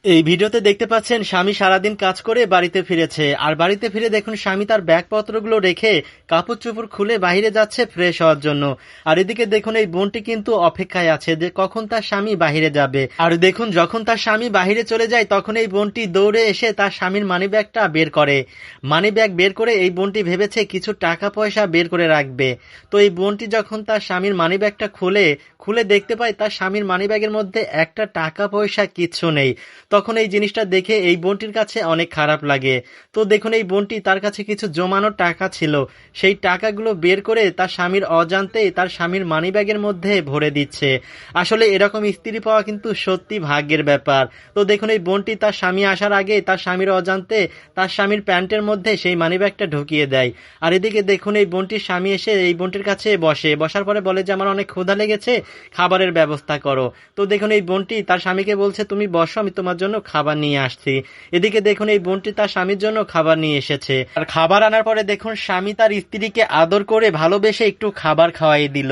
এই ভিডিওতে দেখতে পাচ্ছেন স্বামী সারাদিন কাজ করে বাড়িতে ফিরেছে, আর বাড়িতে ফিরে দেখুন স্বামী তার ব্যাগপত্রগুলো রেখে কাপড় চোপড় খুলে বাইরে যাচ্ছে ফ্রেশ হওয়ার জন্য। আর এদিকে দেখুন এই বোনটি কিন্তু অপেক্ষায় আছে যে কখন তার স্বামী বাহিরে যাবে। আর দেখুন যখন তার স্বামী বাহিরে চলে যায় তখন এই বোনটি দৌড়ে এসে তার স্বামীর মানিব্যাগটা বের করে। মানিব্যাগ বের করে এই বোনটি ভেবেছে কিছু টাকা পয়সা বের করে রাখবে। তো এই বোনটি যখন তার স্বামীর মানিব্যাগটা খুলে খুলে দেখতে পায় তার স্বামীর মানিব্যাগের মধ্যে একটা টাকা পয়সা কিচ্ছু নেই। তখন এই জিনিসটা দেখে এই বোনটির কাছে অনেক খারাপ লাগে। তো দেখুন এই বোনটি তার কাছে কিছু জমানো টাকা ছিল, সেই টাকাগুলো বের করে তার স্বামীর অজান্তেই তার স্বামীর মানিব্যাগের মধ্যে ভরে দিচ্ছে। আসলে এরকম স্ত্রী পাওয়া কিন্তু সত্যি ভাগ্যের ব্যাপার। তো দেখুন এই বোনটি তার স্বামী আসার আগে তার স্বামীর অজান্তে তার স্বামীর প্যান্টের মধ্যে সেই মানিব্যাগটা ঢুকিয়ে দেয়। আর এদিকে দেখুন এই বোনটির স্বামী এসে এই বোনটির কাছে বসার পরে বলে যে আমার অনেক ক্ষুধা লেগেছে, খাবারের ব্যবস্থা করো। তো দেখুন এই বোনটি তার স্বামীকে বলছে তুমি বসো, আমি তোমার জন্য খাবার নিয়ে আসছি। এদিকে দেখুন এই বোনটি তার স্বামীর জন্য খাবার নিয়ে এসেছে, আর খাবার আনার পরে দেখুন স্বামী তার স্ত্রীকে আদর করে ভালোবেসে একটু খাবার খাওয়াই দিল।